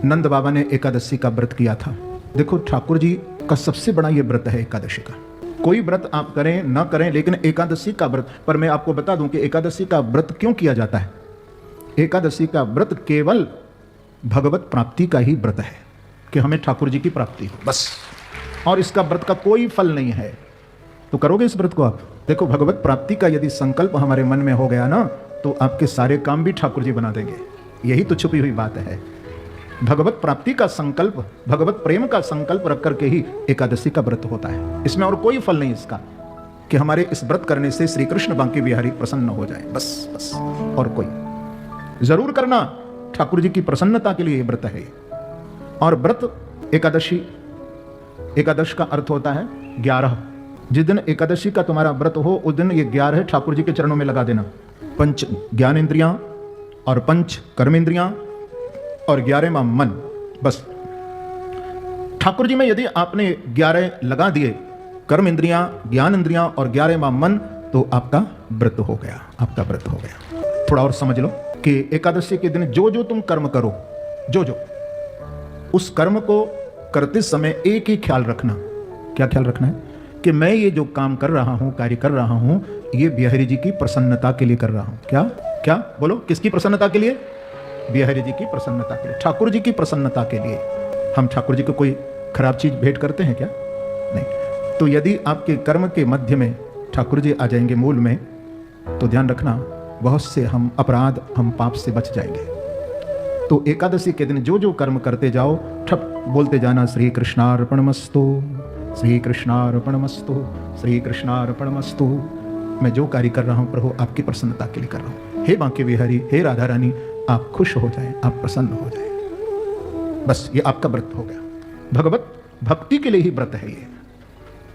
नंद बाबा ने एकादशी का व्रत किया था। देखो ठाकुर जी का सबसे बड़ा ये व्रत है एकादशी का। कोई व्रत आप करें ना करें, लेकिन एकादशी का व्रत, पर मैं आपको बता दूं कि एकादशी का व्रत क्यों किया जाता है। एकादशी का व्रत केवल भगवत प्राप्ति का ही व्रत है, कि हमें ठाकुर जी की प्राप्ति हो, बस। और इसका व्रत का कोई फल नहीं है। तो करोगे इस व्रत को आप। देखो भगवत प्राप्ति का यदि संकल्प हमारे मन में हो गया ना, तो आपके सारे काम भी ठाकुर जी बना देंगे। यही तो छुपी हुई बात है। भगवत प्राप्ति का संकल्प, भगवत प्रेम का संकल्प रख करके ही एकादशी का व्रत होता है। इसमें और कोई फल नहीं इसका, कि हमारे इस व्रत करने से श्री कृष्ण बांके बिहारी प्रसन्न हो जाए, बस बस। और कोई जरूर करना, ठाकुर जी की प्रसन्नता के लिए व्रत है। और व्रत एकादशी, एकादश का अर्थ होता है 11। जिस दिन एकादशी का तुम्हारा व्रत हो, उस दिन ये 11 ठाकुर जी के चरणों में लगा देना। पंच ज्ञानेंद्रियां और पंच कर्मेंद्रियां और 11वां मन, बस। ठाकुर जी में यदि आपने 11 लगा दिए, कर्म इंद्रियां, ज्ञान इंद्रियां और 11वां मन, तो आपका व्रत हो गया, आपका व्रत हो गया। थोड़ा और समझ लो कि एकादशी के दिन जो जो तुम कर्म करो, जो जो, उस कर्म को करते समय एक ही ख्याल रखना। क्या ख्याल रखना है? कि मैं ये जो काम कर रहा हूं, कार्य कर रहा हूं, ये बिहारी जी की प्रसन्नता के लिए कर रहा हूं। क्या क्या बोलो, किसकी प्रसन्नता के लिए? बिहारी जी की प्रसन्नता के लिए, ठाकुर जी की प्रसन्नता के लिए। हम ठाकुर जी को कोई खराब चीज भेंट करते हैं क्या? नहीं। तो यदि आपके कर्म के मध्य में ठाकुर जी आ जाएंगे मूल में, तो ध्यान रखना बहुत से हम अपराध, हम पाप से बच जाएंगे। तो एकादशी के दिन जो जो कर्म करते जाओ, ठप बोलते जाना, श्री कृष्णार्पणमस्तु, श्री कृष्णार्पणमस्तु, श्री कृष्णार्पणमस्तु। मैं जो कार्य कर रहा हूं प्रभु आपकी प्रसन्नता के लिए कर रहा हूं। हे बांके बिहारी, हे राधा रानी, आप खुश हो जाएं, आप प्रसन्न हो जाएं, बस। ये आपका व्रत हो गया। भगवत भक्ति के लिए ही व्रत है ये,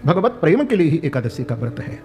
भगवत प्रेम के लिए ही एकादशी का व्रत है।